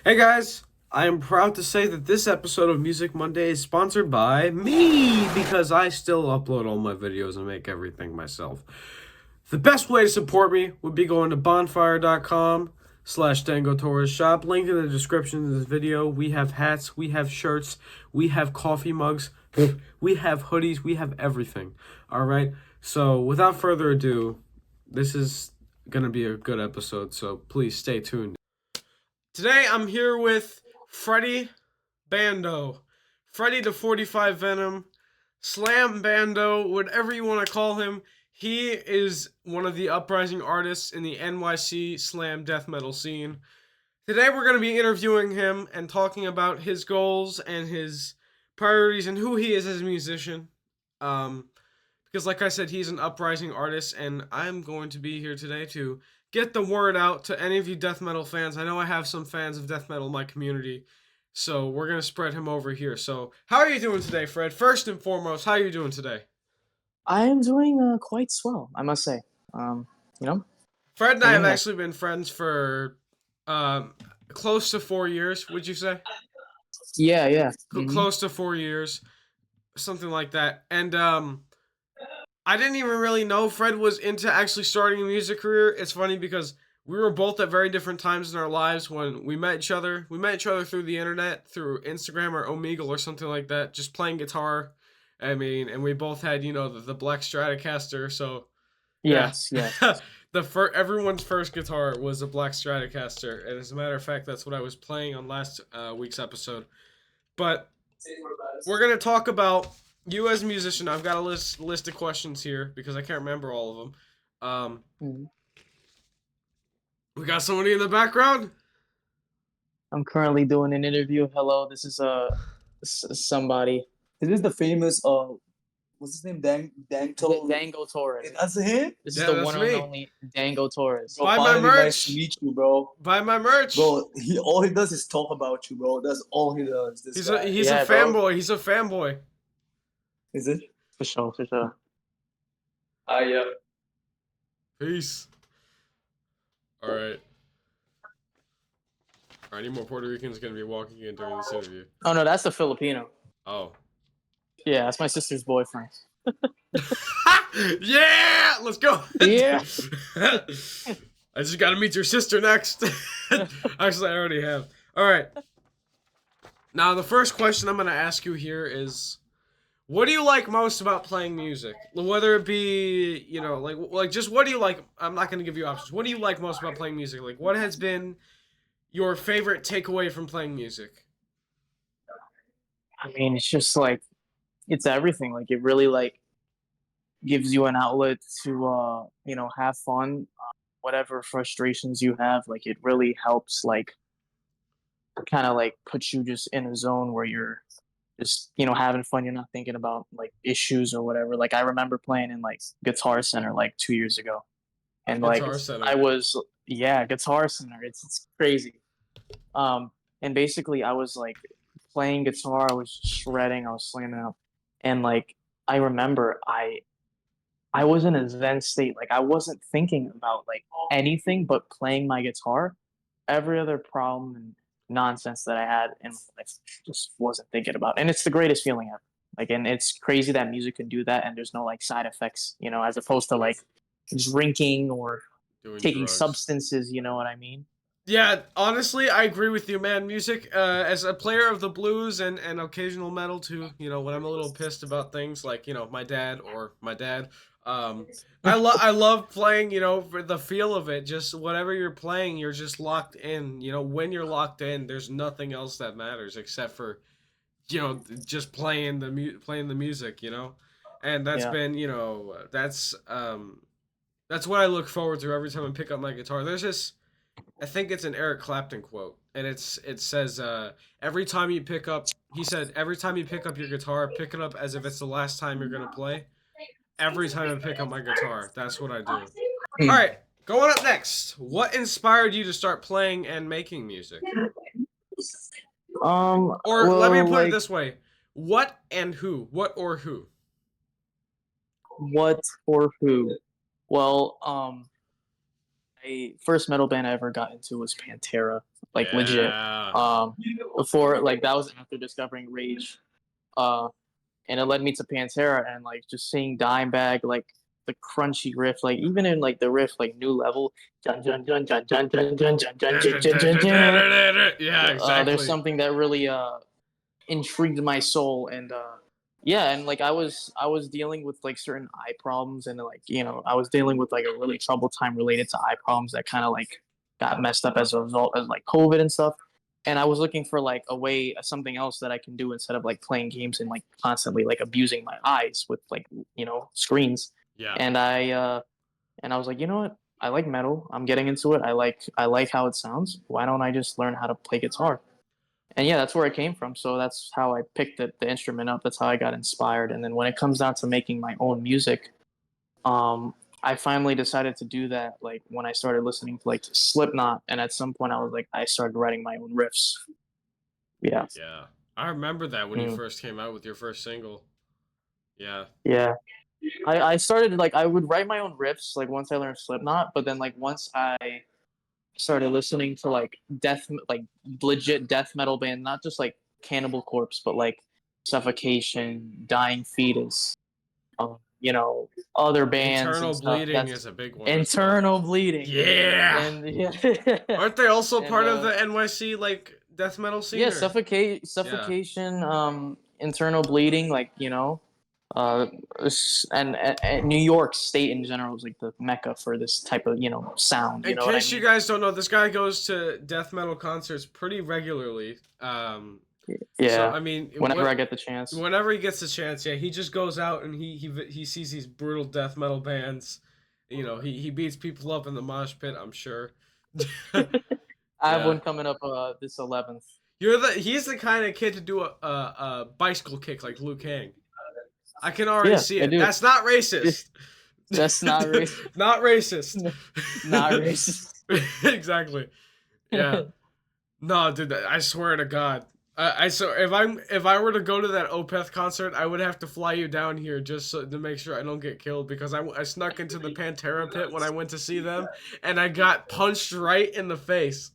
Hey guys, I am proud to say that this episode of Music Monday is sponsored by me because I still upload all my videos and make everything myself. The best way to support me would be going to bonfire.com/Dango Torres shop. Link in the description of this video. We have hats, we have shirts, we have coffee mugs, we have hoodies, we have everything. Alright? So without further ado, this is gonna be a good episode, so please stay tuned. Today I'm here with Freddy Bando. Freddy the 45 Venom, Slam Bando, whatever you want to call him. He is one of the uprising artists in the NYC slam death metal scene. Today we're going to be interviewing him and talking about his goals and his priorities and who he is as a musician. Um, because like I said, he's an uprising artist, and I'm going to be here today to get the word out to any of you death metal fans. I know I have some fans of death metal in my community, so we're gonna spread him over here. So, how are you doing today, Fred? First and foremost, how are you doing today? I am doing quite swell, I must say. Um, you know, Fred and I have hanging there. actually been friends for um, close to 4 years. Would you say Yeah, yeah. close to 4 years, something like that? And I didn't even really know Fred was into actually starting a music career. It's funny because we were both at very different times in our lives when we met each other. We met each other through the internet, through Instagram or Omegle or something like that, just playing guitar. I mean, and we both had, the Black Stratocaster. So, yeah. Yes, yes. Everyone's first guitar was a Black Stratocaster. And as a matter of fact, that's what I was playing on last week's episode. But we're going to talk about you as a musician. I've got a list of questions here because I can't remember all of them. Mhm. We got somebody in the background. I'm currently doing an interview. Hello, this is somebody. Is this the famous what's his name? Dango Torres. That's him? This is Yeah, the that's one and me. only Dango Torres. Bro, Buy my finally nice to merch. meet you, bro. Buy my merch. Bro, he all he does is talk about you, bro. That's all he does. This He's a guy. he's a Yeah, bro. fanboy. He's a fanboy. Is it? For sure, for sure. Yeah. Peace. All right. Any more Puerto Ricans gonna be walking in during this interview? Oh no, that's the Filipino. Oh. Yeah, that's my sister's boyfriend. Yeah, let's go. Yeah. I just got to meet your sister next. Actually, I already have. All right. Now, the first question I'm going to ask you here is, what do you like most about playing music? Whether it be, like just what do you like? I'm not going to give you options. What do you like most about playing music? Like, what has been your favorite takeaway from playing music? I mean, it's just like it's everything. Like it really like gives you an outlet to have fun, whatever frustrations you have. Like it really helps like kind of like put you just in a zone where you're just having fun. You're not thinking about like issues or whatever. Like I remember playing in like Guitar Center like 2 years ago, and like Guitar Center. I was yeah, Guitar Center. It's crazy. Um, and basically I was like playing guitar. I was shredding. I was slamming out, and like I remember I was in a zen state. Like I wasn't thinking about like anything but playing my guitar. Every other problem and nonsense that I had in my life just wasn't thinking about. And it's the greatest feeling ever. Like, and it's crazy that music can do that, and there's no like side effects, as opposed to like drinking or Doing taking drugs. substances. You know what I mean? Yeah, honestly, I agree with you, man. Music, as a player of the blues and occasional metal too, when I'm a little pissed about things like, my dad, um, I love playing, for the feel of it. Just whatever you're playing, you're just locked in. When you're locked in, there's nothing else that matters except for, just playing the music, and that's Yeah. been, that's what I look forward to every time I pick up my guitar. There's this I think it's an Eric Clapton quote, and it says every time you pick up, he said every time you pick up your guitar, pick it up as if it's the last time you're gonna play. Every time I pick up my guitar, that's what I do. All right, going up next. What inspired you to start playing and making music? Or let me Well, put it like this way: what and who? What or who? what or who? Well, I first metal band I ever got into was Pantera, like legit. Yeah. Before like that was after discovering Rage, uh, and it led me to Pantera and like just seeing Dimebag, like the crunchy riff, like even in like the riff, like New Level, dun dun dun dun dun dun dun dun dun dun dun dun. Yeah, There's exactly. something that really intrigued my soul, and yeah, and like I was dealing with like certain eye problems, and like I was dealing with like a really troubled time related to eye problems that kind of like got messed up as a result of like COVID and stuff. And I was looking for like a way, something else that I can do instead of like playing games and like constantly like abusing my eyes with like screens. Yeah. And I was like, you know what? I like metal. I'm getting into it. I like how it sounds. Why don't I just learn how to play guitar? And yeah, that's where it came from. So that's how I picked the instrument up. That's how I got inspired. And then when it comes down to making my own music, I finally decided to do that. Like when I started listening to like Slipknot, and at some point I started writing my own riffs. Yeah, Yeah. I remember that when you mm, first came out with your first single. Yeah. yeah. I started like I would write my own riffs like once I learned Slipknot, but then like once I started listening to like like legit death metal band, not just like Cannibal Corpse, but like Suffocation, Dying Fetus, other bands and Internal stuff. Bleeding That's is a big one as well. Internal Bleeding, Yeah. and yeah, Aren't they also and part of the NYC like death metal scene? yeah, Or? Yeah. Suffocation, Internal Bleeding, like uh, and New York State in general is like the mecca for this type of sound. You In know what I case you mean? guys don't know, this guy goes to death metal concerts pretty regularly. So Yeah. I mean, Whenever I get the chance. whenever he gets a chance, yeah, he just goes out and he sees these brutal death metal bands. He beats people up in the mosh pit, I'm sure. I have Yeah. one coming up this 11th. He's the kind of kid to do a bicycle kick like Liu Kang. I can already Yeah, see I it. do. That's not racist. That's not racist. Not racist. Not racist. Exactly. Yeah. No, dude. I swear to God. So if I were to go to that Opeth concert, I would have to fly you down here just to make sure I don't get killed because I snuck into the Pantera pit when I went to see them and I got punched right in the face.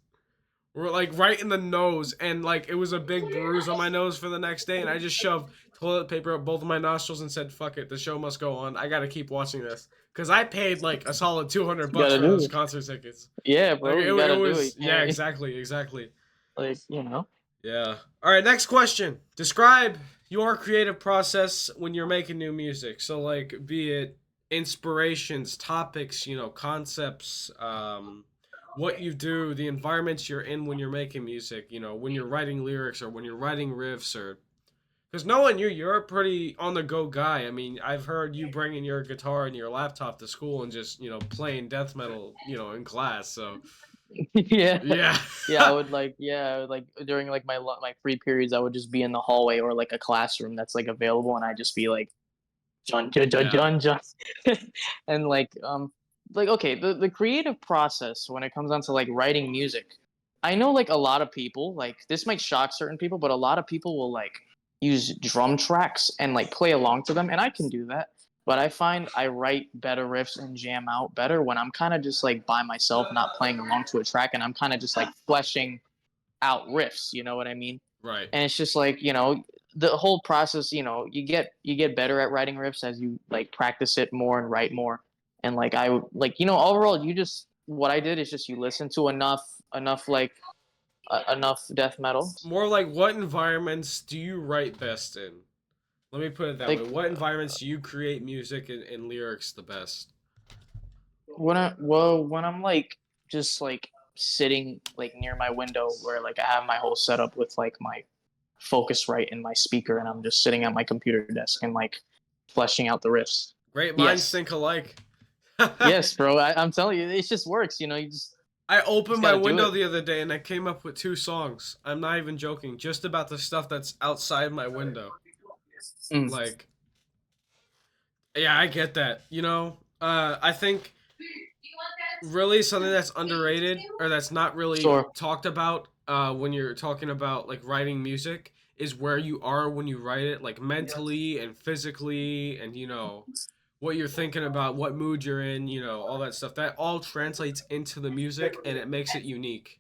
Or like right in the nose, and like it was a big bruise on my nose for the next day, and I just shoved toilet paper up both of my nostrils and said, "Fuck it, the show must go on. I gotta keep watching this." Cause I paid like a solid You $200 gotta for do those it. concert tickets. Yeah, Like bro. You gotta it do it. was, You yeah, can't, exactly. like, Yeah. All right, next question. Describe your creative process when you're making new music. So like, be it inspirations, topics, concepts, what you do, the environments you're in when you're making music, when you're writing lyrics or when you're writing riffs or because knowing you're a pretty on the go guy. I mean, I've heard you bringing your guitar and your laptop to school and just playing death metal, in class. So yeah. yeah, Yeah, I would like during like my free periods, I would just be in the hallway or like a classroom that's like available, and I'd just be like, John, John, John, yeah, John, John. And like okay, the creative process when it comes down to like writing music, I know like a lot of people, like this might shock certain people, but a lot of people will like use drum tracks and like play along to them, and I can do that. But I find I write better riffs and jam out better when I'm kind of just like by myself, not playing along to a track, and I'm kind of just like fleshing out riffs. You know what I mean? right. And it's just like the whole process. You get better at writing riffs as you like practice it more and write more. And like I like overall, you just what I did is just you listen to enough like enough death metal. More like what environments do you write best in? Let me put it that way. Like What environments do you create music and lyrics the best? when I'm like just like sitting like near my window where like I have my whole setup with like my Focusrite and my speaker, and I'm just sitting at my computer desk and like fleshing out the riffs. Great minds Yes, think alike. yes, bro. I'm telling you, it just works. I You opened just my gotta do window it. the other day and I came up with two songs. I'm not even joking. Just about the stuff that's outside my window. Mm, Like, yeah, I get that. I think really something that's underrated or that's not really sure. talked about when you're talking about like writing music is where you are when you write it, like mentally and physically, and what you're thinking about, what mood you're in, you know, all that stuff. That all translates into the music and it makes it unique,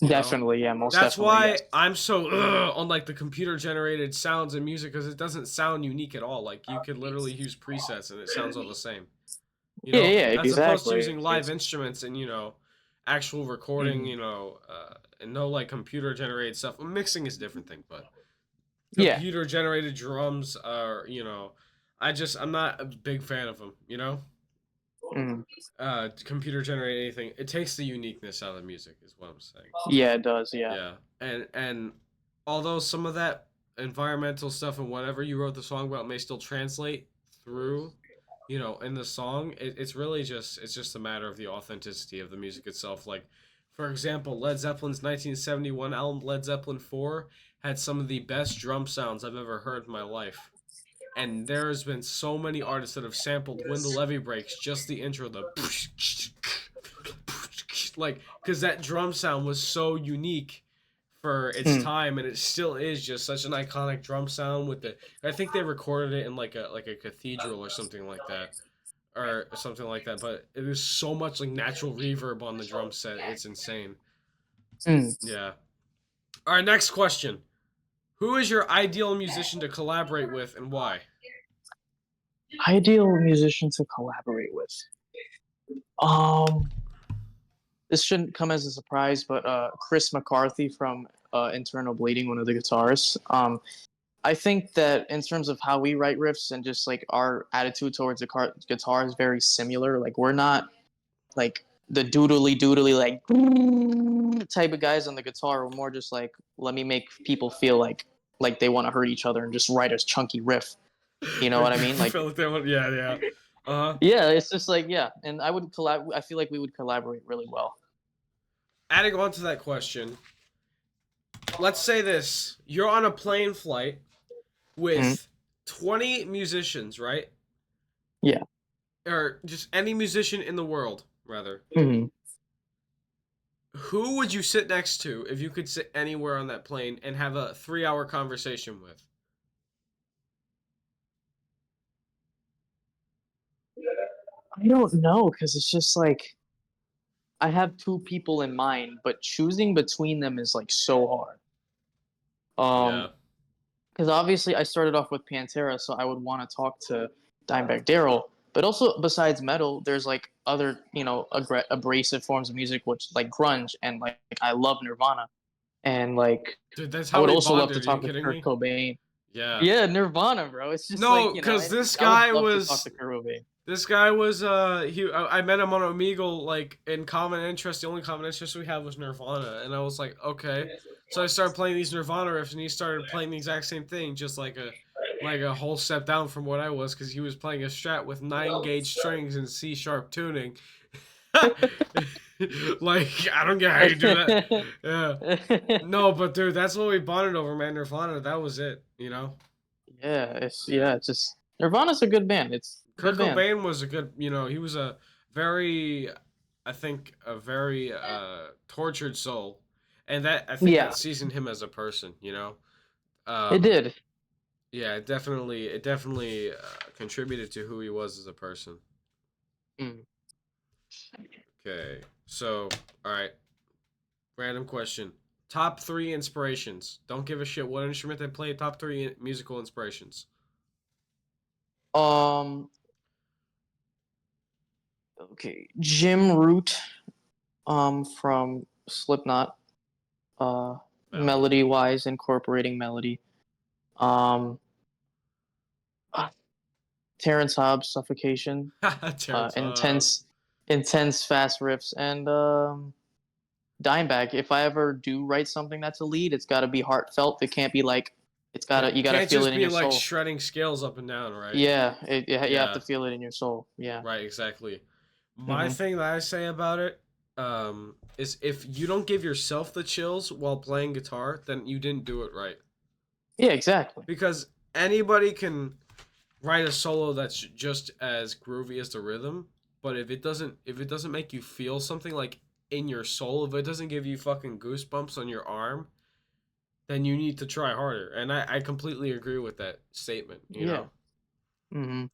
you know? Definitely, yeah, most That's definitely, why yes. I'm so on like the computer generated sounds and music because it doesn't sound unique at all. Like you could literally use presets and it sounds all the same, you Yeah, know, yeah, as opposed to exactly. using live instruments and, you know, actual recording, Mhm. you know, and no like computer generated stuff. Mixing is a different thing, but Yeah. computer generated drums are, you know, I'm not a big fan of them, you know? Mhm. Computer generated anything, it takes the uniqueness out of the music, is what I'm saying. Yeah, it does, yeah. Yeah, and although some of that environmental stuff and whatever you wrote the song about may still translate through, you know, in the song, it's really just a matter of the authenticity of the music itself. Like, for example, Led Zeppelin's 1971 album Led Zeppelin 4 had some of the best drum sounds I've ever heard in my life. And there's been so many artists that have sampled When the Levee Breaks, just the intro, the like, because that drum sound was so unique for its Mm. time, and it still is just such an iconic drum sound. With the, I think they recorded it in like a cathedral or something like that, or something like that. But it was so much like natural reverb on the drum set. It's insane. Mm. Yeah. All right, next question. Who is your ideal musician to collaborate with, and why? Ideal musician to collaborate with. Um, this shouldn't come as a surprise, but Chris McCarthy from Internal Bleeding, one of the guitarists. I think that in terms of how we write riffs and just like our attitude towards the guitar is very similar. Like we're not like the doodly like type of guys on the guitar. We're more just like let me make people feel like they want to hurt each other and just write a chunky riff. You know what I mean? Like Feel like they want, yeah, yeah. Uh huh. yeah, it's just like yeah. And I would collab. I feel like we would collaborate really well. Adding on to that question, let's say this: you're on a plane flight Mhm. with 20 musicians, right? Yeah. Or just any musician in the world, rather. Mhm. Who would you sit next to if you could sit anywhere on that plane and have a 3 hour conversation with? I don't know because it's just like I have two people in mind, but choosing between them is like so hard. Yeah. Because obviously I started off with Pantera, so I would want to talk to Dimebag Daryl. But also, besides metal, there's like other abrasive forms of music, which like grunge, and like I love Nirvana, and like Dude, that's I how would we also love to bonded. Are you talk to kidding Kurt me? Cobain. Yeah. Yeah, Nirvana, bro. It's just like No, you know, because this I would guy love to talk was to Kurt Cobain. This guy was I met him on Omegle, like in common interest. The only common interest we had was Nirvana, and I was like, okay. So I started playing these Nirvana riffs, and he started playing the exact same thing, just like a whole step down from what I was, because he was playing a Strat with 9 gauge strings and C sharp tuning. Like, I don't get how you do that. Yeah. No, but dude, that's what we bonded over, man. Nirvana, that was it. You know. Yeah, it's just Nirvana's a good band. It's a Kurt good band. Cobain was a good, you know, he was a very, I think, a very tortured soul, and that I think that Yeah, seasoned him as a person. You know, it um, did. yeah, it definitely contributed to who he was as a person. Mm. Okay, so all right, random question: top 3 inspirations. Don't give a shit what instrument they play. Top 3 musical inspirations. Um. Okay, Jim Root. From Slipknot. Valid. Melody wise, incorporating melody. Um. Terrence Hobbs, Suffocation. Terrence Hobbs. Intense, fast riffs, and Dimebag. If I ever do write something that's a lead, it's got to be heartfelt. It can't be like you gotta Can't feel just it in be your like soul. shredding scales up and down, right? Yeah, you have Yeah, to feel it in your soul. Yeah. right, exactly. My Hmm. thing that I say about it is if you don't give yourself the chills while playing guitar, then you didn't do it right. Yeah, exactly. Because anybody can write a solo that's just as groovy as the rhythm, but if it doesn't make you feel something like in your soul, if it doesn't give you fucking goosebumps on your arm, then you need to try harder. And I completely agree with that statement, you Yeah. know? Hmm.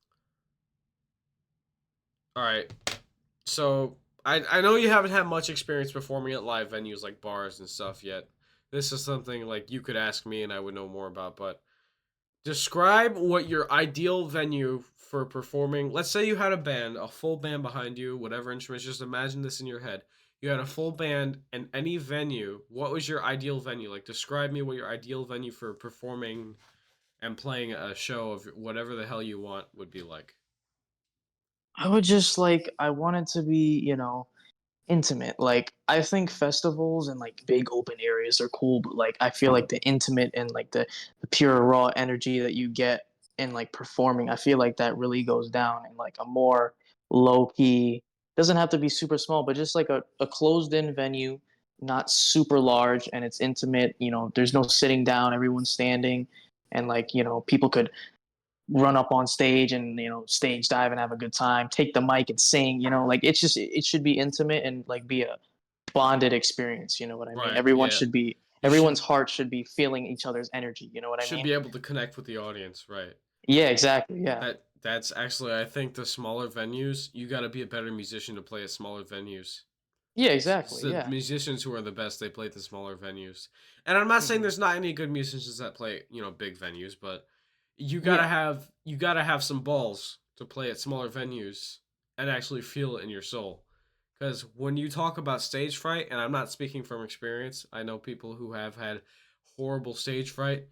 All right. So I know you haven't had much experience performing at live venues like bars and stuff yet. This is something like you could ask me and I would know more about, but describe what your ideal venue for performing. Let's say you had a band, a full band behind you, whatever instruments. Just imagine this in your head. You had a full band and any venue. What was your ideal venue? Like, describe me what your ideal venue for performing and playing a show of whatever the hell you want would be like. I would just like I want it to be, intimate. Like I think festivals and like big open areas are cool, but like I feel like the intimate and like the pure raw energy that you get in like performing, I feel like that really goes down in like a more low key, doesn't have to be super small, but just like a closed in venue, not super large and it's intimate, there's no sitting down, everyone's standing and like, people could run up on stage and stage dive and have a good time, take the mic and sing, like it's just it should be intimate and like be a bonded experience, you know what I mean? Right. Yeah. You Everyone's should heart should be feeling each other's energy, you know what I should mean? be able to connect with the audience, right? Yeah, exactly. Yeah. That's actually I think the smaller venues, you got to be a better musician to play at smaller venues. Yeah, It's exactly. the Yeah. musicians who are the best, they play at the smaller venues. And I'm not saying Hmm. there's not any good musicians that play, big venues, but Yeah. you gotta have some balls to play at smaller venues and actually feel it in your soul. Because when you talk about stage fright, and I'm not speaking from experience, I know people who have had horrible stage fright.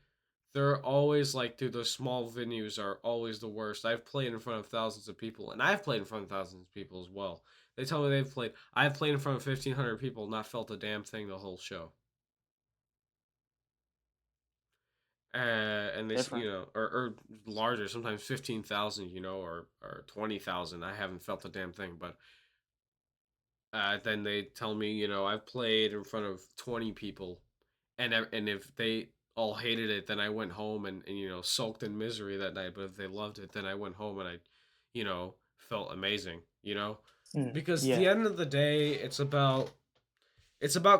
They're always like, dude, those small venues are always the worst. I've played in front of thousands of people, and I've played in front of thousands of people as well. They tell me I've played in front of 1,500 people, not felt a damn thing the whole show. And they, Different. or larger, sometimes 15,000, or 20,000. I haven't felt a damn thing, but then they tell me, I've played in front of 20 people, and if they all hated it, then I went home and sulked in misery that night. But if they loved it, then I went home and I, felt amazing. Mm, Because at the yeah. end of the day, it's about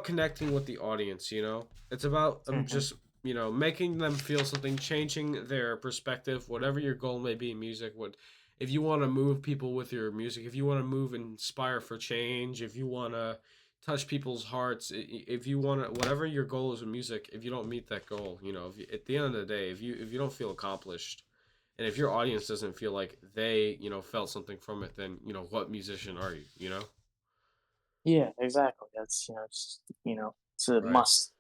connecting with the audience. It's about Hmm. just making them feel something, changing their perspective, whatever your goal may be in music. What if you want to move people with your music, if you want to move and inspire for change, if you want to touch people's hearts, if you want to, whatever your goal is in music, if you don't meet that goal, if you, at the end of the day, if you don't feel accomplished, and if your audience doesn't feel like they felt something from it, then what musician are you? Yeah, exactly. That's it's a Right. must.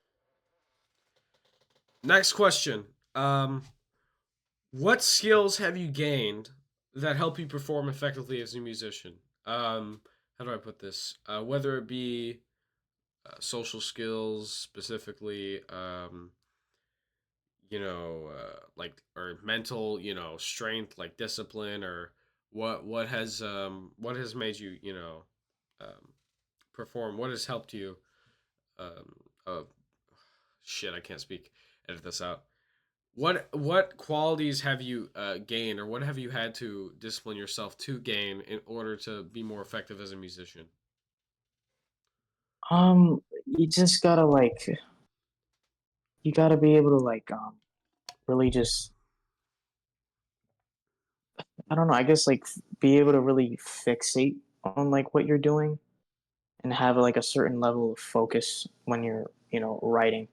Next question. What skills have you gained that help you perform effectively as a musician? How do I put this? Whether it be social skills, specifically, like or mental, strength, like discipline, or what has made you, um, perform? What has helped you? Um, uh, shit, I can't speak. Edit this out. What qualities have you gained, or what have you had to discipline yourself to gain in order to be more effective as a musician? You just gotta like you gotta be able to like really just I don't know, I guess like be able to really fixate on like what you're doing and have like a certain level of focus when you're, writing.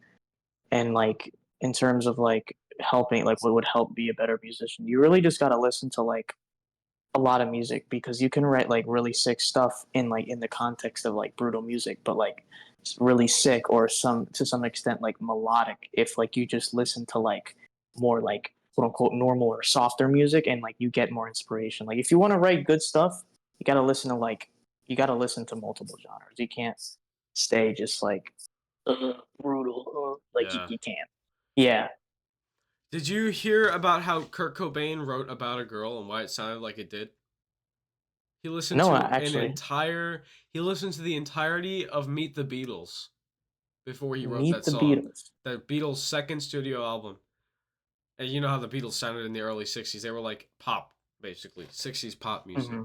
And like in terms of like helping like what would help be a better musician, you really just got to listen to like a lot of music because you can write like really sick stuff in like in the context of like brutal music, but like it's really sick or some to some extent like melodic if like you just listen to like more like quote unquote normal or softer music and like you get more inspiration. Like if you want to write good stuff, you got to listen to multiple genres. You can't stay just like brutal. Like Yeah. you can't. Yeah. Did you hear about how Kurt Cobain wrote about a girl and why it sounded like it did? He listened No, to an actually, entire he listened to the entirety of Meet the Beatles before he wrote Meet that the song. Beatles. The Beatles' second studio album. And you know how the Beatles sounded in the early 60s. They were like pop, basically. 60s pop music. Hmm.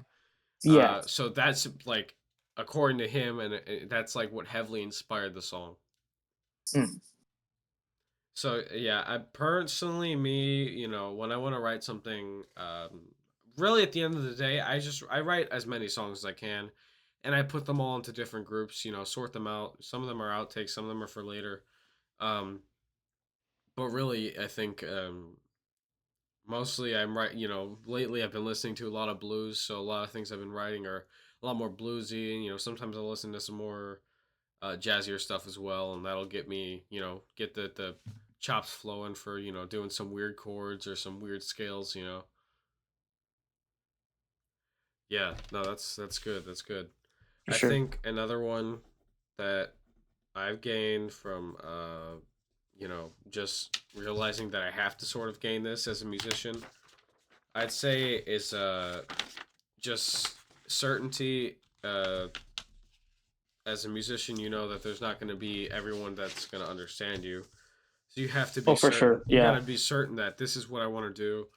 Yeah. So that's like according to him, and that's like what heavily inspired the song. Mm. So yeah, I personally, me, when I want to write something really at the end of the day, I write as many songs as I can, and I put them all into different groups. You know, sort them out. Some of them are outtakes, some of them are for later. Um, but really, I think mostly I'm right. You know, lately I've been listening to a lot of blues, so a lot of things I've been writing are a lot more bluesy. And, you know, sometimes I'll listen to some more jazzier stuff as well, and that'll get me, you know, get the chops flowing for, you know, doing some weird chords or some weird scales. You know, yeah, no, that's good. That's good. For I sure. think another one that I've gained from you know, just realizing that I have to sort of gain this as a musician, I'd say is just certainty. As a musician, you know that there's not going to be everyone that's going to understand you. So you have to be Oh, for certain. sure. You got Yeah. to be certain that this is what I want to do.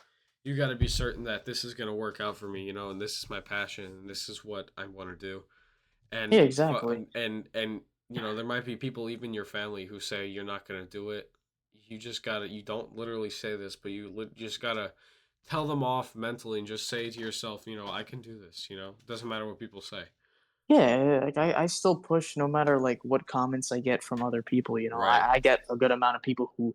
You got to be certain that this is going to work out for me, you know, and this is my passion, and this is what I want to do. Yeah, And exactly. and you know, there might be people, even your family, who say you're not going to do it. You just got to, you don't literally say this, but just got to tell them off mentally and just say to yourself, you know, I can do this, you know. Doesn't matter what people say. Yeah, like I still push no matter like what comments I get from other people, you know. Right. I get a good amount of people who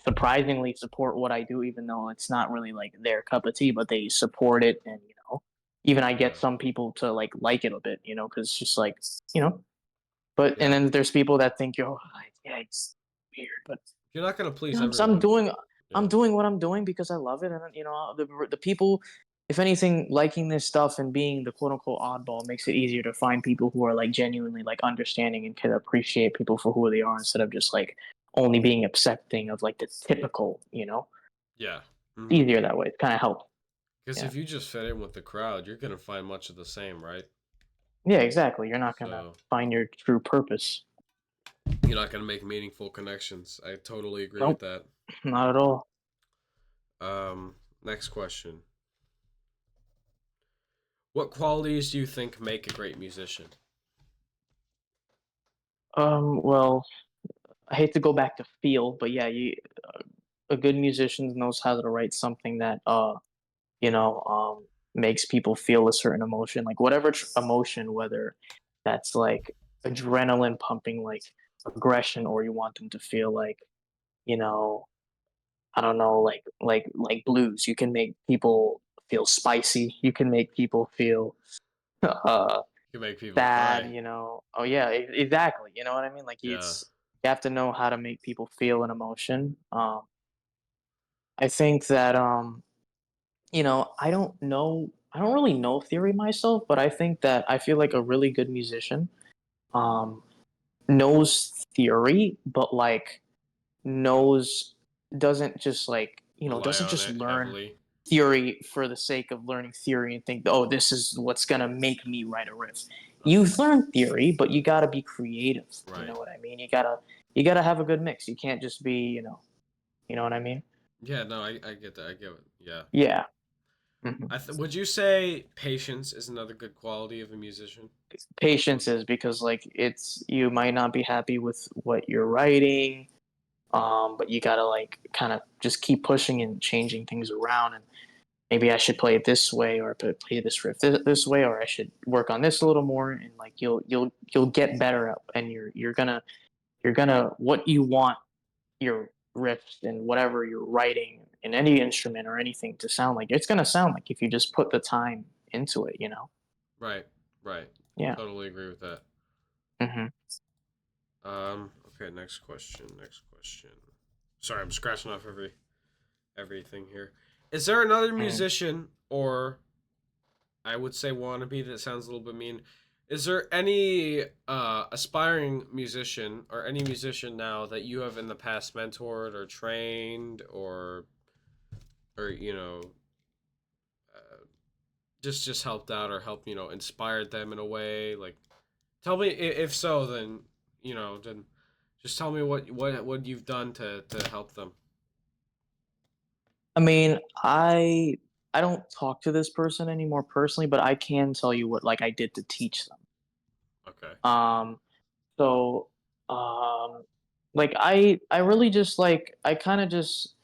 surprisingly support what I do, even though it's not really like their cup of tea, but they support it. And, you know, even I get Yeah. some people to like it a bit, you know, because it's just like, you know, but, and Yeah. then there's people that think, yo, yeah, it's weird, but You're not going to you please know, so I'm everyone. doing, Yeah. what I'm doing because I love it. And, you know, the people, if anything, liking this stuff and being the quote unquote oddball makes it easier to find people who are like genuinely like understanding and can appreciate people for who they are instead of just like only being accepting of like the typical, you know, Yeah. Hmm. easier that way. It kind of helps. Because Yeah. if you just fit in with the crowd, you're going to find much of the same, right? Yeah, exactly. You're not going to So find your true purpose. you're not going to make meaningful connections. I totally agree with Nope, that. not at all. Next question. What qualities do you think make a great musician? Well, I hate to go back to feel, but yeah, a good musician knows how to write something that you know, makes people feel a certain emotion, like whatever emotion, whether that's like adrenaline pumping, like aggression, or you want them to feel like, you know, I don't know, like blues. You can make people feel spicy. You can make people feel uh You can make people sad. cry. You know, oh yeah, exactly. You know what I mean? Like Yeah. it's you have to know how to make people feel an emotion. I think that you know, I don't really know theory myself, but I think that I feel like a really good musician um knows theory, but like knows doesn't just like, you know, Rely doesn't on just it learn heavily. theory for the sake of learning theory and think, "Oh, this is what's going to make me write a riff." You Okay. learn theory, but you got to be creative, you know Right. what I mean? You got to have a good mix. You can't just be, you know what I mean? Yeah, no, I get that. I get it. Yeah. Yeah. Mhm. Would you say patience is another good quality of a musician? Patience is because like it's you might not be happy with what you're writing, but you gotta like kind of just keep pushing and changing things around, and maybe I should play it this way, or play this riff this way, or I should work on this a little more, and like you'll get better at, and you're gonna what you want your riffs and whatever you're writing in any instrument or anything to sound like, it's gonna sound like if you just put the time into it, you know? Right. Right. Yeah. Totally agree with that. Hmm. Okay, next question. Next question. Sorry, I'm scratching off everything here. Is there another Hmm. musician, or I would say wannabe, that sounds a little bit mean? Is there any aspiring musician or any musician now that you have in the past mentored or trained or you know uh, just helped out or helped, you know, inspired them in a way? Like, tell me if so, then you know, then just tell me what you've done to help them. I mean, I don't talk to this person anymore personally, but I can tell you what like I did to teach them. Okay. Um, so um, like I really just like I kind of just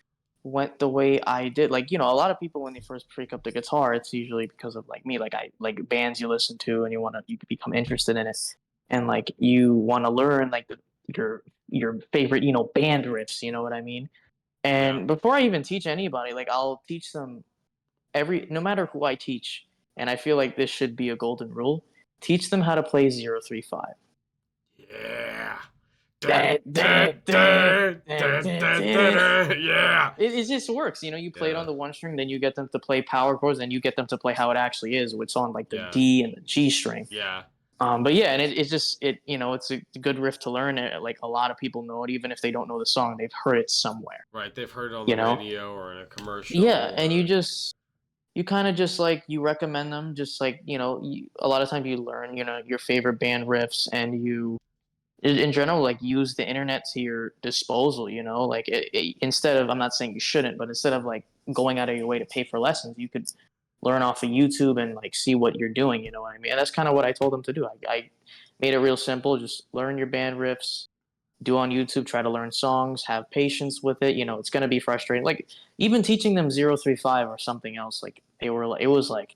went the way I did. Like, a lot of people when they first pick up the guitar, it's usually because of like me, like I like bands you listen to and you become interested in it. And like you want to learn like your favorite, band riffs, you know what I mean? Yeah. And before I even teach anybody, like I'll teach them no matter who I teach, and I feel like this should be a golden rule, teach them how to play 035. Yeah. Dun, dun, dun, dun, dun, dun. Yeah. It just works. You play it on Yeah. the one string, then you get them to play power chords, and you get them to play how it actually is, which is on like the Yeah. D and the G string. Yeah. But yeah, and it's just it's a good riff to learn. Like a lot of people know it, even if they don't know the song, they've heard it somewhere. Right. They've heard it on You the know? radio or in a commercial. Yeah, and Or... you kind of just like you recommend them, just like a lot of times you learn your favorite band riffs, and you in general like use the internet to your disposal, like instead of, I'm not saying you shouldn't, but instead of like going out of your way to pay for lessons, you could learn off of YouTube and like see what you're doing, you know what I mean? And that's kind of what I told them to do. I made it real simple. Just learn your band riffs, do on YouTube, try to learn songs, have patience with it. It's going to be frustrating. Like even teaching them 035 or something else, like it was like,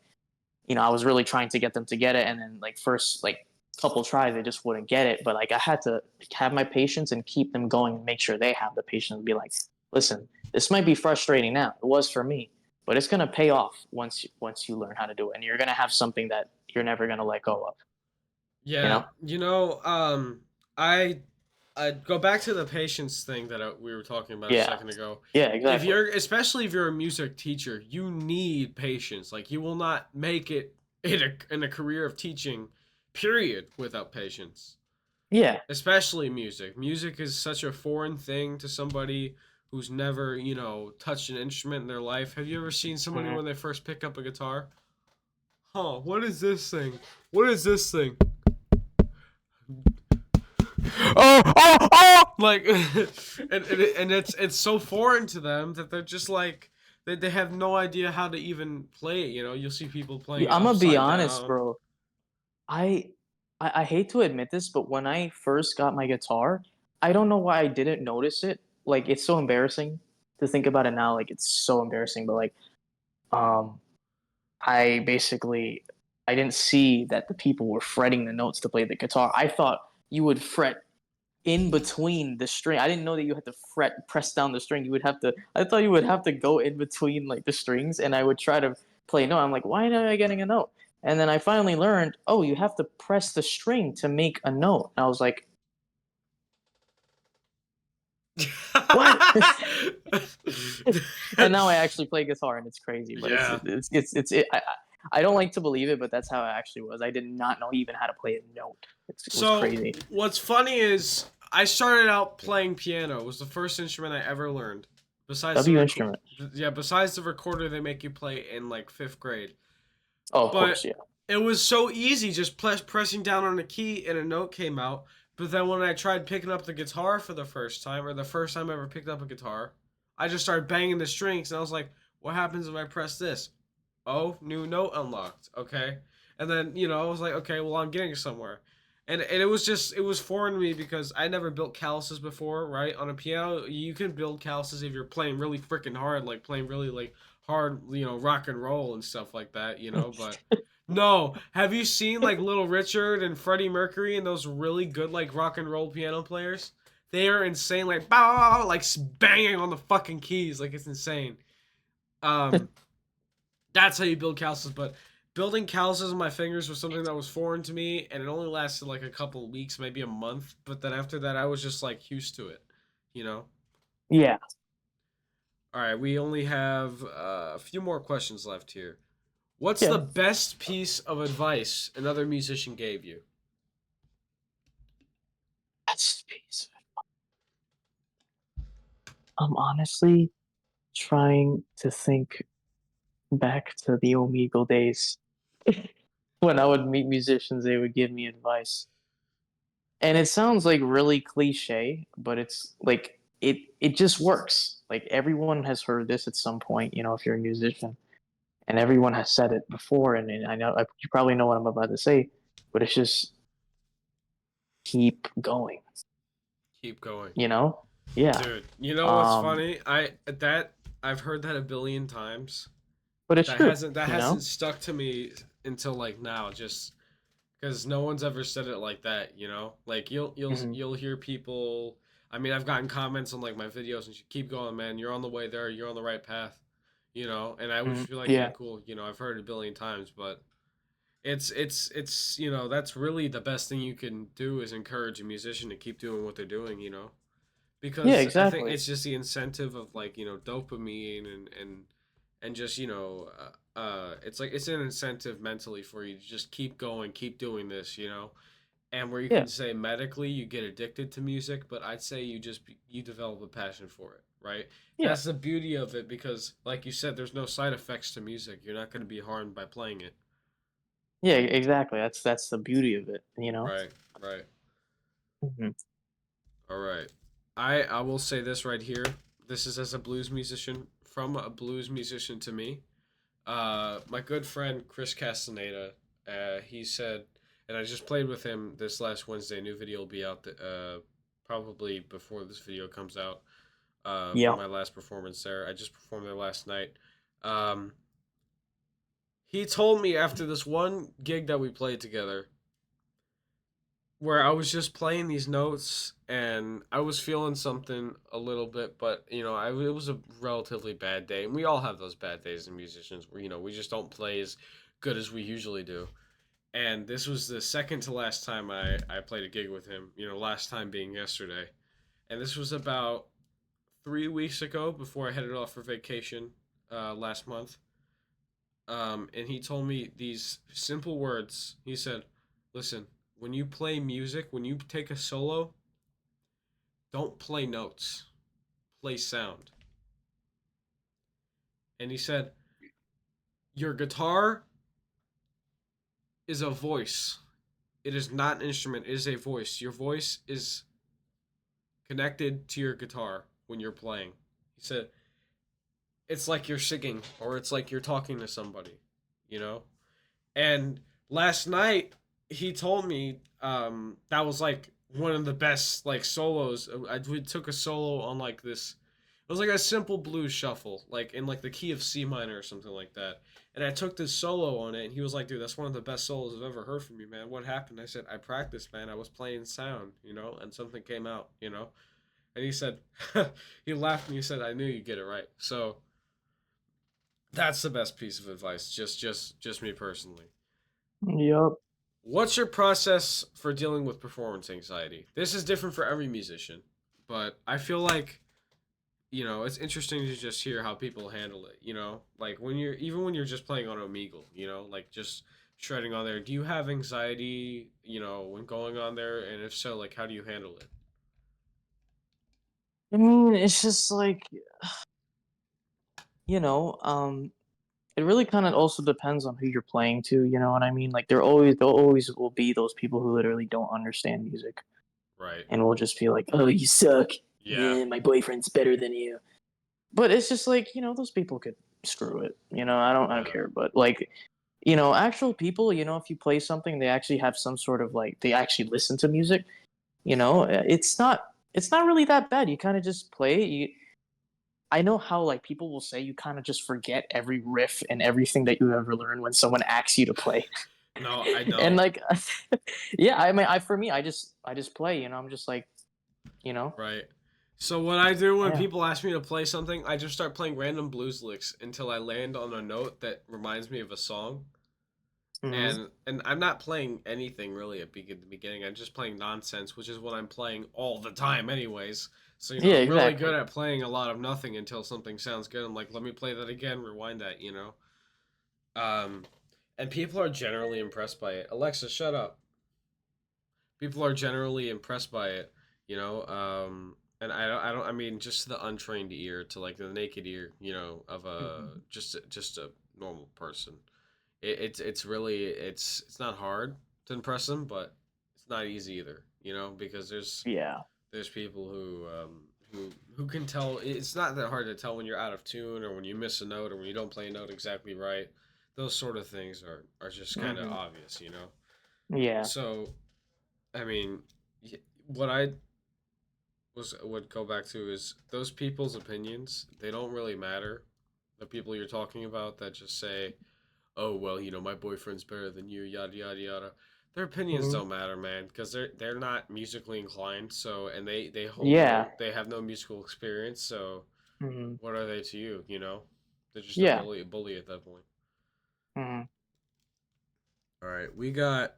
I was really trying to get them to get it. And then like first, like couple tries, they just wouldn't get it. But like I had to have my patience and keep them going and make sure they have the patience to be like, listen, this might be frustrating now. It was for me, but it's going to pay off once you learn how to do it. And you're going to have something that you're never going to let go of, you Yeah. know? I go back to the patience thing that we were talking about a Yeah. second ago. Yeah, If exactly. especially if you're a music teacher, you need patience. Like you will not make it in a career of teaching, period, without patience. Yeah. Especially music. Music is such a foreign thing to somebody who's never, touched an instrument in their life. Have you ever seen somebody Mhm. when they first pick up a guitar? Huh, what is this thing? What is this thing? Oh! Like, and it's so foreign to them that they're just like, they have no idea how to even play it. You'll see people playing it I'm gonna be upside honest, down. bro. I, I hate to admit this, but when I first got my guitar, I don't know why I didn't notice it. Like it's so embarrassing to think about it now. Like it's so embarrassing, but like um I basically I didn't see that the people were fretting the notes to play the guitar. I thought you would fret in between the string. I didn't know that you had to press down the string. I thought you would have to go in between like the strings, and I would try to play a note. I'm like, why am I getting a note? And then I finally learned, oh, you have to press the string to make a note. And I was like, what? And now I actually play guitar, and it's crazy, but Yeah. I don't like to believe it, but that's how it actually was. I did not know even how to play a note. It was So crazy. what's funny is I started out playing piano. It was the first instrument I ever learned. Besides W instrument. besides the recorder they make you play in like 5th grade. Oh, of course, But yeah. it was so easy, just pressing down on a key and a note came out. But then when I tried picking up the guitar for the first time, or the first time I ever picked up a guitar, I just started banging the strings, and I was like, what happens if I press this? Oh, new note unlocked. Okay. And then, I was like, okay, well, I'm getting somewhere. And it was foreign to me because I never built calluses before, right? On a piano, you can build calluses if you're playing really freaking hard, like playing really like hard, rock and roll and stuff like that, but no. Have you seen like Little Richard and Freddie Mercury and those really good like rock and roll piano players? They are insane, like bow, like banging on the fucking keys, like it's insane. Um, that's how you build calluses. But building calluses on my fingers was something that was foreign to me, and it only lasted like a couple of weeks, maybe a month. But then after that, I was just like used to it, you know. Yeah. All right, we only have a few more questions left here. What's the Yeah. best piece of advice another musician gave you? That's piece. I'm honestly trying to think back to the Omegle days when I would meet musicians, they would give me advice. And it sounds like really cliche, but it's like it just works. Like everyone has heard this at some point, if you're a musician, and everyone has said it before. And I know you probably know what I'm about to say, but it's just keep going. Keep going. Yeah. Dude, you know what's Um. funny? I that I've heard that a billion times. but it's That true, hasn't that you know. hasn't stuck to me until like now, just because no one's ever said it like that, you know. Like Hmm. you'll hear people. I mean, I've gotten comments on like my videos and keep going, man. You're on the way there. You're on the right path, you know. And I would Hmm. feel like, yeah, Yeah, cool. You know, I've heard it a billion times, but it's you know that's really the best thing you can do is encourage a musician to keep doing what they're doing, you know, yeah, because I think exactly. it's just the incentive of like you know dopamine and just you know it's like it's an incentive mentally for you to just keep going, keep doing this, you know, and where you Yeah, can say medically you get addicted to music, but I'd say you develop a passion for it, right? yeah, That's the beauty of it because like you said there's no side effects to music. You're not going to be harmed by playing it. yeah, exactly. That's the beauty of it, you know. Right, right. Hmm. All right. I will say this right here. This is as a blues musician from a blues musician to me. My good friend Chris Castaneda, he said, and I just played with him this last Wednesday. A new video will be out probably before this video comes out. For Yeah. my last performance there, I just performed there last night. Um, he told me after this one gig that we played together, where I was just playing these notes and I was feeling something a little bit, but you know, it was a relatively bad day, and we all have those bad days as musicians where you know we just don't play as good as we usually do. And this was the second to last time I played a gig with him. You know, last time being yesterday, and this was about 3 weeks ago before I headed off for vacation last month. And he told me these simple words. He said, "Listen, when you play music, when you take a solo, don't play notes, play sound." And he said, "Your guitar is a voice. It is not an instrument, it is a voice. Your voice is connected to your guitar when you're playing." He said, "It's like you're singing or it's like you're talking to somebody, you know?" And last night he told me that was like one of the best like solos. We took a solo on like this. It was like a simple blues shuffle, like in like the key of C minor or something like that. And I took this solo on it, and he was like, "Dude, that's one of the best solos I've ever heard from you, man. What happened?" I said, "I practiced, man. I was playing sound, you know, and something came out, you know." And he said, he laughed and he said, "I knew you'd get it right." So that's the best piece of advice. Just me personally. Yep. What's your process for dealing with performance anxiety? This is different for every musician, but I feel like, you know, it's interesting to just hear how people handle it, you know? Like when you're even when you're just playing on Omegle, you know, like just shredding on there. Do you have anxiety, you know, when going on there? And if so, like how do you handle it? I mean, it's just like, you know, it really kind of also depends on who you're playing to. You know what I mean? Like there always will be those people who literally don't understand music Right. and will just feel like, oh, you suck. Yeah. Yeah, my boyfriend's better than you. But it's just like, you know, those people could screw it. You know, I don't Yeah. care. But like, you know, actual people, you know, if you play something, they actually have some sort of like they actually listen to music. You know, it's not really that bad. You kind of just play it. I know how like people will say you kind of just forget every riff and everything that you ever learned when someone asks you to play. No, I And don't. like yeah, I mean I for me I just play, you know, I'm just like, you know. Right. So what I do when Yeah. people ask me to play something, I just start playing random blues licks until I land on a note that reminds me of a song. Hmm. And I'm not playing anything really at the beginning. I'm just playing nonsense, which is what I'm playing all the time, anyways. So you know, Yeah, I'm really good exactly. at playing a lot of nothing until something sounds good. I'm like, let me play that again, rewind that, you know. Um, and people are generally impressed by it. Alexa, shut up. People are generally impressed by it, you know. And I mean, just to the untrained ear, to like the naked ear, you know, of a Hmm. just a normal person. It's really it's not hard to impress them, but it's not easy either, you know, because Yeah. there's people who can tell. It's not that hard to tell when you're out of tune or when you miss a note or when you don't play a note exactly right. Those sort of things are just kind of Hmm. obvious, you know. Yeah. So I mean, what I would go back to is those people's opinions. They don't really matter. The people you're talking about that just say, "Oh well, my boyfriend's better than you," yada yada yada. Their opinions Hmm. don't matter, man, because they're not musically inclined. So and they hold Yeah. no they have no musical experience. So Hmm. what are they to you? They're just a Yeah. bully at that point. Hmm. All right, we got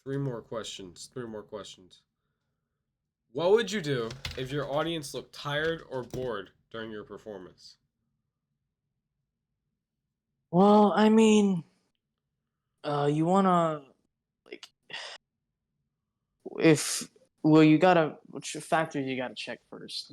three more questions. Three more questions. What would you do if your audience looked tired or bored during your performance? Well, I mean, you wanna like if well, you gotta which factors you gotta check first.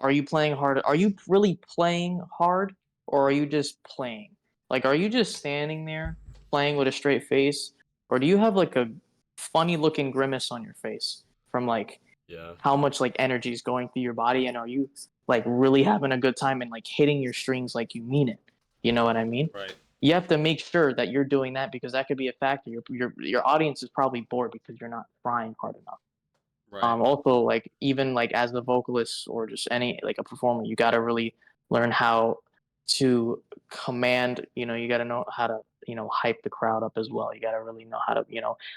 Are you playing hard? Are you really playing hard, or are you just playing? Like, are you just standing there playing with a straight face, or do you have like a funny looking grimace on your face from like Yeah. how much like energy is going through your body, and are you like really having a good time and like hitting your strings like you mean it? You know what I mean? Right. You have to make sure that you're doing that because that could be a factor. Your audience is probably bored because you're not trying hard enough. Right. Also, like even like as the vocalist or just any like a performer, you got to really learn how to command. You got to know how to hype the crowd up as well. You got to really know how to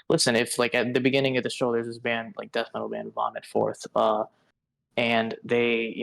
listen. If like at the beginning of the show, there's this band like death metal band Vomit Forth, and they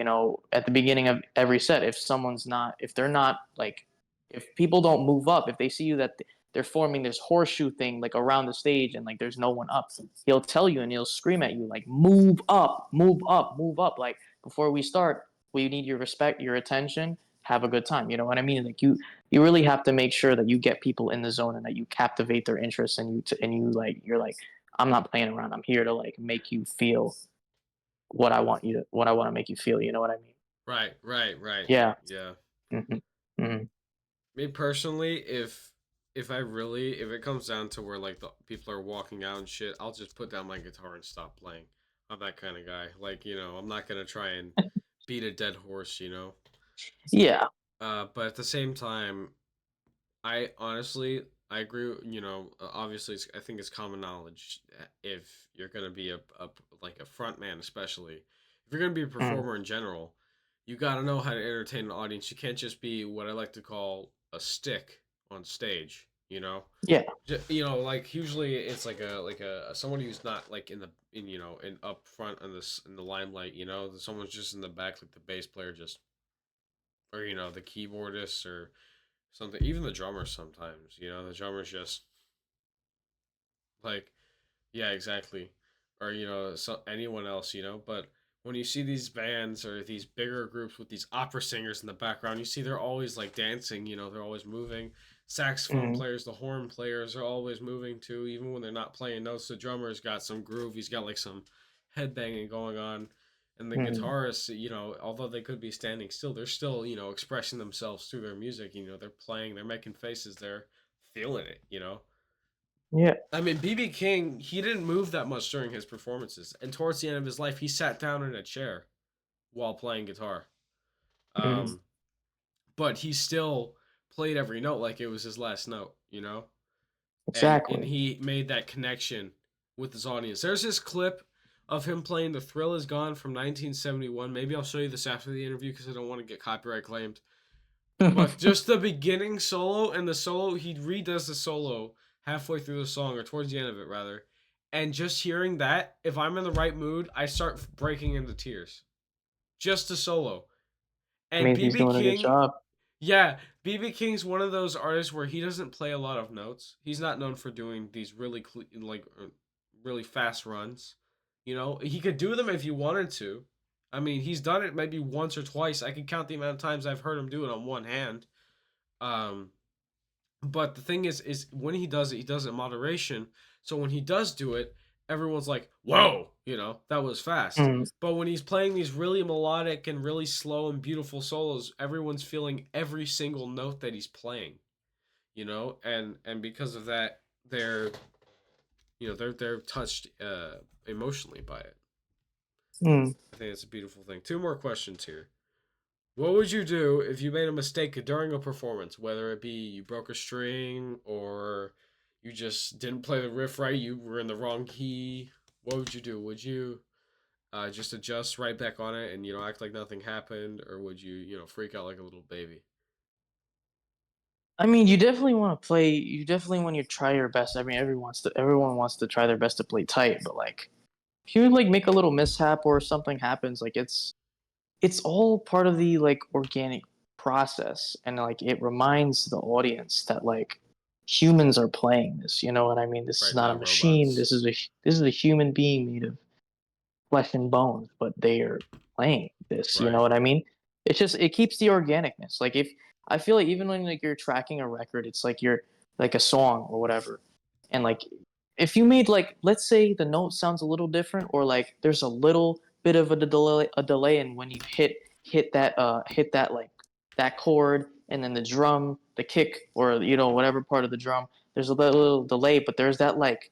at the beginning of every set, if they're not like if people don't move up, if they see you that they're forming this horseshoe thing like around the stage and like there's no one up, he'll tell you and he'll scream at you like move up, move up, move up, like before we start we need your respect, your attention, have a good time. You know what I mean? Like you really have to make sure that you get people in the zone and that you captivate their interest, and you like you're like, I'm not playing around, I'm here to like make you feel what I want to make you feel. You know what I mean? Right. Right. Right. Yeah. Yeah. Hmm. Hmm. Me personally, if it comes down to where like the people are walking out and shit, I'll just put down my guitar and stop playing. I'm that kind of guy. Like, I'm not gonna try and beat a dead horse. Yeah. But at the same time, I honestly I agree. Obviously, I think it's common knowledge if you're gonna be a like a front man, especially if you're gonna be a Mm. performer in general, you gotta know how to entertain an audience. You can't just be what I like to call a stick on stage. Yeah. Like usually it's like a someone who's not like in up front in the limelight. Someone's just in the back, like the bass player, just or the keyboardist or something. Even the drummers sometimes. The drummers just like yeah, exactly. Or anyone else. But when you see these bands or these bigger groups with these opera singers in the background, you see they're always like dancing. They're always moving. Saxophone Mm. players, the horn players are always moving too, even when they're not playing notes. The drummer's got some groove. He's got like some headbanging going on. And the Mm. guitarists, although they could be standing still, they're still, expressing themselves through their music. They're playing, they're making faces, they're feeling it. Yeah. I mean, BB King, he didn't move that much during his performances, and towards the end of his life, he sat down in a chair while playing guitar. Mm. Um, but he still played every note like it was his last note. And Exactly. he made that connection with his audience. There's this clip of him playing "The Thrill Is Gone" from 1971. Maybe I'll show you this after the interview because I don't want to get copyright claimed. But just the beginning solo and the solo, he redoes the solo halfway through the song, or towards the end of it, rather. And just hearing that, if I'm in the right mood, I start breaking into tears. Just the solo. And Means he's BB doing a good King, job. yeah, BB King's one of those artists where he doesn't play a lot of notes. He's not known for doing these really fast runs. He could do them if he wanted to. I mean, he's done it maybe once or twice. I can count the amount of times I've heard him do it on one hand. Um, but the thing is when he does it in moderation. So when he does do it, everyone's like, "Whoa!" That was fast. Mm. But when he's playing these really melodic and really slow and beautiful solos, everyone's feeling every single note that he's playing. And because of that, they're touched emotionally by it. Mm. I think it's a beautiful thing. Two more questions here. What would you do if you made a mistake during a performance, whether it be you broke a string or you just didn't play the riff right, you were in the wrong key? What would you do? Would you just adjust right back on it and act like nothing happened, or would you freak out like a little baby? I mean, you definitely want to play. You definitely want to try your best. I mean, everyone wants to try their best to play tight, but like if you like make a little mishap or something happens, like it's all part of the like organic process, and like it reminds the audience that like humans are playing this. You know what I mean? This is Right, not a not machine. robots. This is a human being made of flesh and bones, but they are playing this. You know Right. what I mean? It's just it keeps the organicness. Like if I feel like even when like you're tracking a record, it's like you're like a song or whatever, and like if you made like let's say the note sounds a little different, or like there's a little bit of a delay, and when you hit that like that chord, and then the drum, the kick, or whatever part of the drum, there's a little delay, but there's that like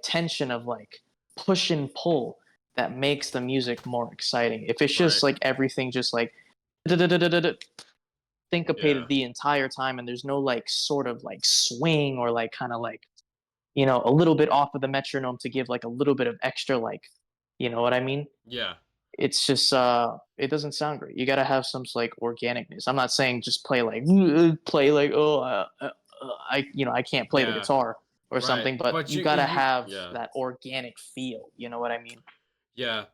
tension of like push and pull that makes the music more exciting. If it's Right. just like everything just like Yeah. syncopated the entire time and there's no like sort of like swing or like kind of like a little bit off of the metronome to give like a little bit of extra like you know what I mean? Yeah. It's just it doesn't sound great. You got to have some like organicness. I'm not saying just play like I I can't play the Yeah. guitar or Right. something, but But you you got to you have yeah. that organic feel, you know what I mean? Yeah.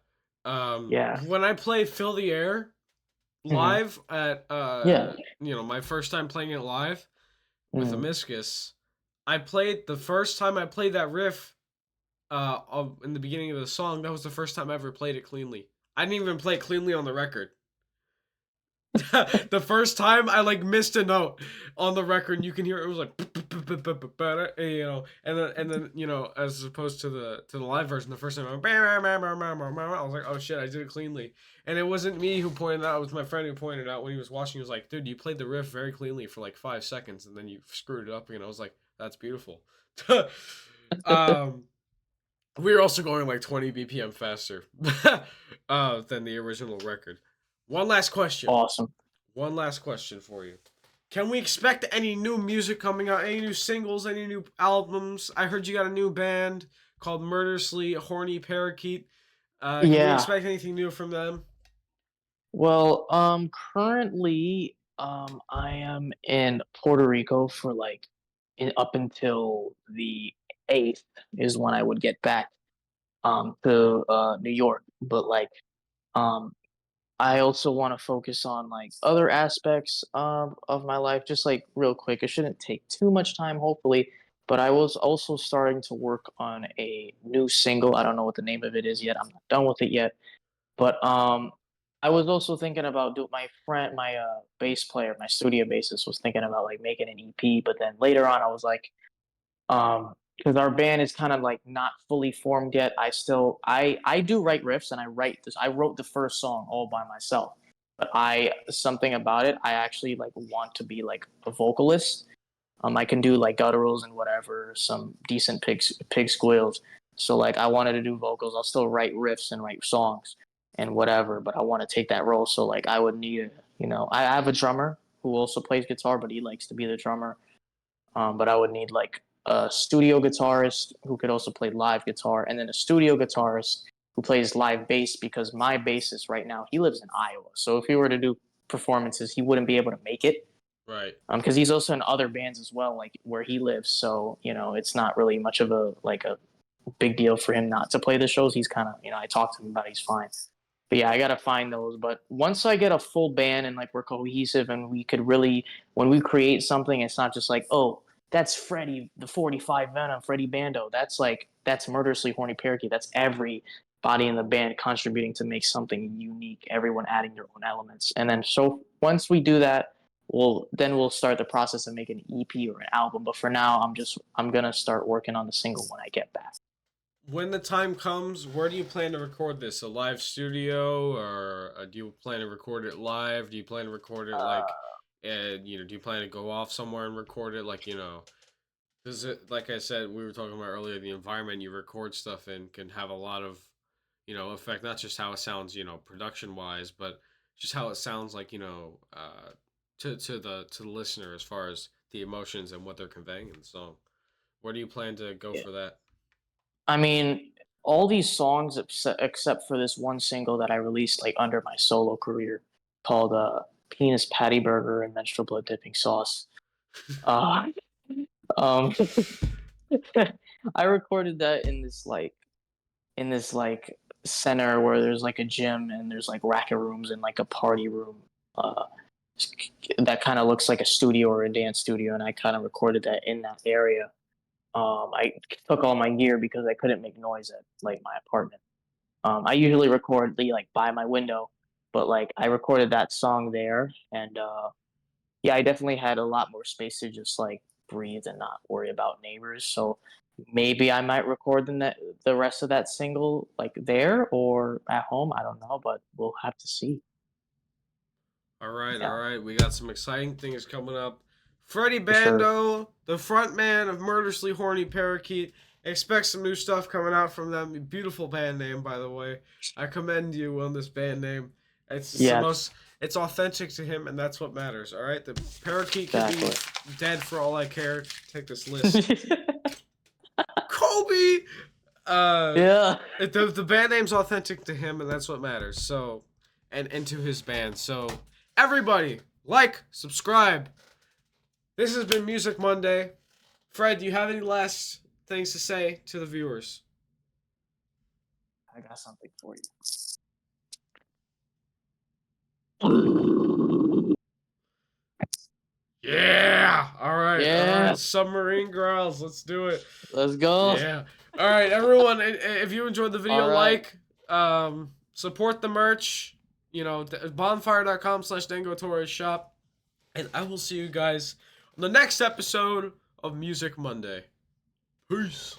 Yeah. When I play Fill the Air Mhm. live at Yeah. my first time playing it live with Mhm. Amiscus, I played the first time I played that riff in the beginning of the song. That was the first time I ever played it cleanly. I didn't even play it cleanly on the record. The first time I like missed a note on the record, and you can hear it was like, and then as opposed to the live version, the first time I was like, oh shit, I did it cleanly, and it wasn't me who pointed it out; it was my friend who pointed it out when he was watching. He was like, dude, you played the riff very cleanly for like 5 seconds, and then you screwed it up again. I was like, that's beautiful. um, we were also going like 20 BPM faster than the original record. One last question. Awesome. One last question for you. Can we expect any new music coming out? Any new singles? Any new albums? I heard you got a new band called Murderously Horny Parakeet. Can we Yeah. expect anything new from them? Well, currently, I am in Puerto Rico for like up until the 8th is when I would get back to New York. But like um I also want to focus on like other aspects of my life, just like real quick. It shouldn't take too much time, hopefully. But I was also starting to work on a new single. I don't know what the name of it is yet. I'm not done with it yet. But I was also thinking about do my friend, my bass player, my studio bassist was thinking about like making an EP. But then later on, I was like, because our band is kind of like not fully formed yet. I do write riffs and I wrote the first song all by myself. But I something about it, I actually like want to be like a vocalist. I can do like gutturals and whatever, some decent pig squeals. So like I wanted to do vocals. I'll still write riffs and write songs and whatever, but I want to take that role. So like I would need I have a drummer who also plays guitar, but he likes to be the drummer. But I would need like a studio guitarist who could also play live guitar, and then a studio guitarist who plays live bass because my bassist right now he lives in Iowa. So if he were to do performances, he wouldn't be able to make it Right. because he's also in other bands as well, like where he lives. So it's not really much of a big deal for him not to play the shows. He's kind of I talked to him about it, he's fine. But yeah, I gotta find those. But once I get a full band and like we're cohesive and we could really, when we create something, it's not just like, oh, that's Freddy, the 45 Venom, Freddy Bando. That's Murderously Horny Parakeet. That's everybody in the band contributing to make something unique. Everyone adding their own elements, and then so once we do that, we'll start the process of making an EP or an album. But for now, I'm gonna start working on the single when I get back. When the time comes, where do you plan to record this? A live studio, or do you plan to record it live? Do you plan to record it like, do you plan to go off somewhere and record it like, Because like I said, we were talking about earlier, the environment you record stuff in can have a lot of, effect. Not just how it sounds, production wise, but just how it sounds like, to the listener as far as the emotions and what they're conveying in the song. Where do you plan to go Yeah. for that? I mean, all these songs except for this one single that I released like under my solo career called Penis Patty Burger and Menstrual Blood Dipping Sauce. Uh, um, I recorded that in this like center where there's like a gym and there's like racket rooms and like a party room. That kind of looks like a studio or a dance studio, and I kind of recorded that in that area. I took all my gear because I couldn't make noise at like my apartment. I usually record like by my window, but like I recorded that song there, and yeah, I definitely had a lot more space to just like breathe and not worry about neighbors. So maybe I might record the rest of that single like there or at home. I don't know, but we'll have to see. All right, Yeah, all right. We got some exciting things coming up. Freddy for sure. Bando, the frontman of Murderously Horny Parakeet. Expect some new stuff coming out from them. Beautiful band name, by the way. I commend you on this band name. It's just the Yeah, most. It's authentic to him, and that's what matters. All right, the parakeet could exactly. be dead for all I care. Take this list. Kobe. Uh, Yeah. the band name's authentic to him, and that's what matters. So, and to his band. So, everybody, like, subscribe. This has been Music Monday. Fred, do you have any last things to say to the viewers? I got something for you. Yeah. All right. All Yeah, right. Submarine growls. Let's do it. let's go. Yeah. All right, everyone. If you enjoyed the video, All right. support the merch. You know, bonfire.com/Dango shop. And I will see you guys on the next episode of Music Monday. Peace.